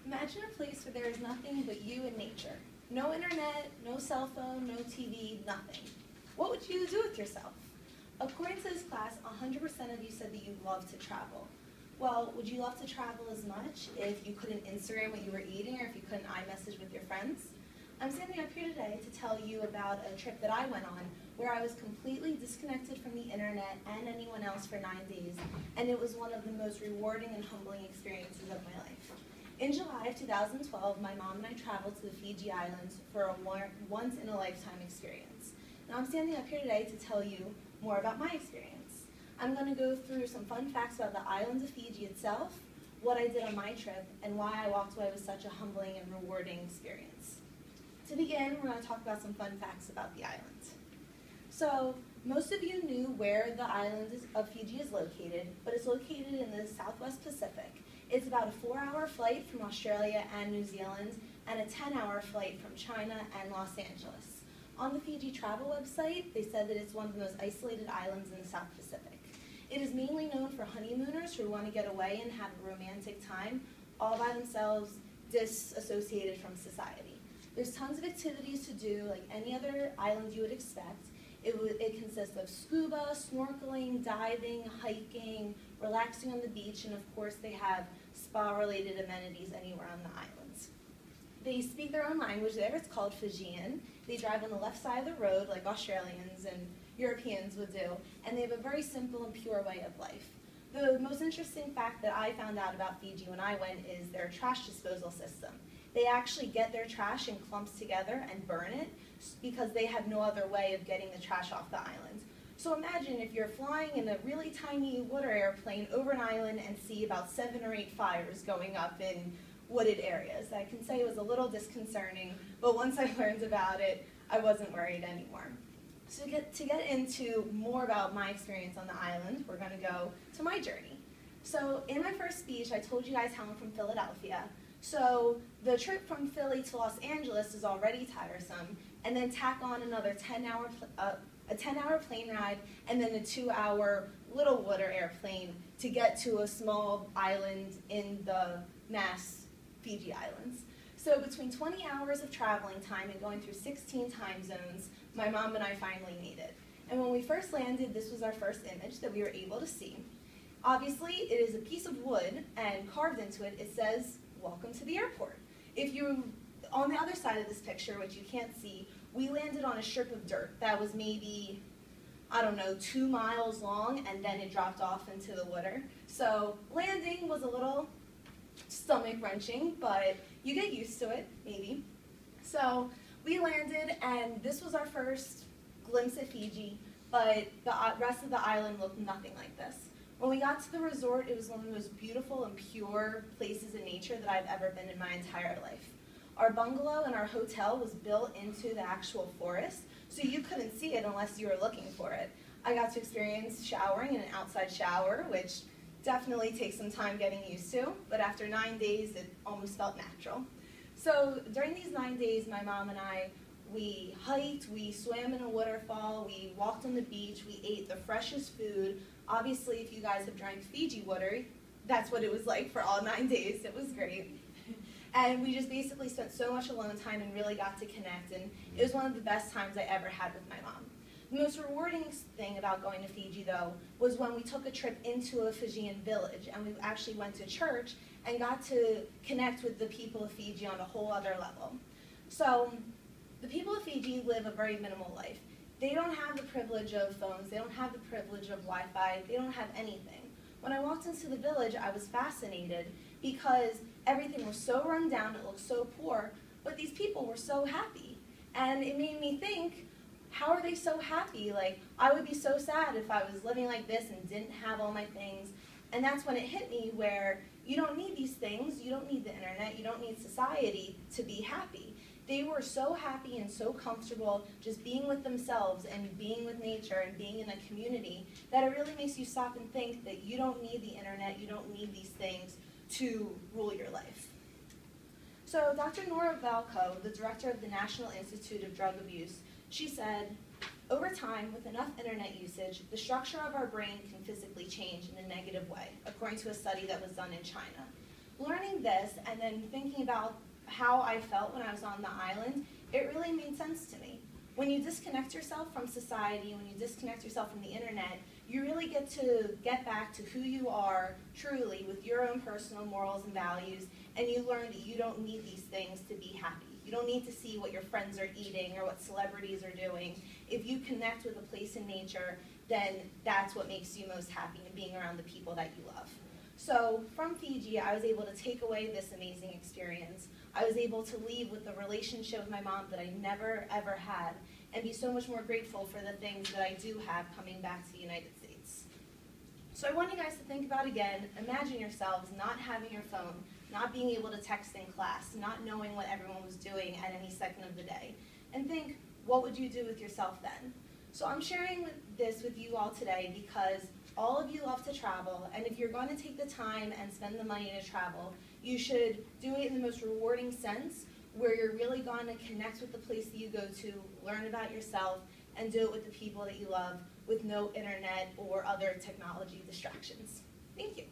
Imagine a place where there is nothing but you and nature. No internet, no cell phone, no TV, nothing. What would you do with yourself? According to this class, 100% of you said that you'd love to travel. Well, would you love to travel as much if you couldn't Instagram what you were eating or if you couldn't iMessage with your friends? I'm standing up here today to tell you about a trip that I went on where I was completely disconnected from the internet and anyone else for 9 days, and it was one of the most rewarding and humbling experiences of my life. In July of 2012, my mom and I traveled to the Fiji Islands for a once-in-a-lifetime experience. Now I'm standing up here today to tell you more about my experience. I'm going to go through some fun facts about the island of Fiji itself, what I did on my trip, and why I walked away with such a humbling and rewarding experience. To begin, we're going to talk about some fun facts about the island. So, most of you knew where the island of Fiji is located, but it's located in the Southwest Pacific. It's about a 4-hour flight from Australia and New Zealand, and a 10-hour flight from China and Los Angeles. On the Fiji travel website, they said that it's one of the most isolated islands in the South Pacific. It is mainly known for honeymooners who want to get away and have a romantic time, all by themselves, disassociated from society. There's tons of activities to do, like any other island you would expect. It consists of scuba, snorkeling, diving, hiking, relaxing on the beach, and of course they have spa-related amenities anywhere on the islands. They speak their own language there. It's called Fijian. They drive on the left side of the road like Australians and Europeans would do, and they have a very simple and pure way of life. The most interesting fact that I found out about Fiji when I went is their trash disposal system. They actually get their trash in clumps together and burn it because they have no other way of getting the trash off the island. So imagine if you're flying in a really tiny water airplane over an island and see about 7 or 8 fires going up in wooded areas. I can say it was a little disconcerting, but once I learned about it, I wasn't worried anymore. So to get into more about my experience on the island, we're going to go to my journey. So in my first speech, I told you guys how I'm from Philadelphia. So the trip from Philly to Los Angeles is already tiresome, and then tack on another 10-hour plane ride, and then a 2-hour little water airplane to get to a small island in the Mass Fiji Islands. So between 20 hours of traveling time and going through 16 time zones, my mom and I finally made it. And when we first landed, this was our first image that we were able to see. Obviously, it is a piece of wood, and carved into it, it says, "Welcome to the airport." If you, on the other side of this picture, which you can't see, we landed on a strip of dirt that was maybe, I don't know, 2 miles long, and then it dropped off into the water. So landing was a little stomach-wrenching, but you get used to it, maybe. So we landed, and this was our first glimpse at Fiji, but the rest of the island looked nothing like this. When we got to the resort, it was one of the most beautiful and pure places in nature that I've ever been in my entire life. Our bungalow and our hotel was built into the actual forest, so you couldn't see it unless you were looking for it. I got to experience showering in an outside shower, which definitely takes some time getting used to, but after 9 days, it almost felt natural. So during these 9 days, my mom and I, we hiked, we swam in a waterfall, we walked on the beach, we ate the freshest food. Obviously, if you guys have drank Fiji water, that's what it was like for all 9 days. It was great. And we just basically spent so much alone time and really got to connect, and it was one of the best times I ever had with my mom. The most rewarding thing about going to Fiji, though, was when we took a trip into a Fijian village, and we actually went to church and got to connect with the people of Fiji on a whole other level. So the people of Fiji live a very minimal life. They don't have the privilege of phones, they don't have the privilege of Wi-Fi, they don't have anything. When I walked into the village, I was fascinated because everything was so run down, it looked so poor, but these people were so happy. And it made me think, how are they so happy? Like, I would be so sad if I was living like this and didn't have all my things. And that's when it hit me where you don't need these things, you don't need the internet, you don't need society to be happy. They were so happy and so comfortable just being with themselves and being with nature and being in a community that it really makes you stop and think that you don't need the internet, you don't need these things to rule your life. So Dr. Nora Valco, the director of the National Institute of Drug Abuse, she said, "Over time, with enough internet usage, the structure of our brain can physically change in a negative way, according to a study that was done in China. learning this and then thinking about how I felt when I was on the island, it really made sense to me. When you disconnect yourself from society, when you disconnect yourself from the internet, you really get to get back to who you are truly with your own personal morals and values, and you learn that you don't need these things to be happy. You don't need to see what your friends are eating or what celebrities are doing. If you connect with a place in nature, then that's what makes you most happy, in being around the people that you love. So from Fiji, I was able to take away this amazing experience. I was able to leave with a relationship with my mom that I never, ever had, and be so much more grateful for the things that I do have coming back to the United States. So I want you guys to think about again, imagine yourselves not having your phone, not being able to text in class, not knowing what everyone was doing at any second of the day, and think, what would you do with yourself then? So I'm sharing this with you all today because all of you love to travel, and if you're going to take the time and spend the money to travel, you should do it in the most rewarding sense, where you're really going to connect with the place that you go to, learn about yourself, and do it with the people that you love with no internet or other technology distractions. Thank you.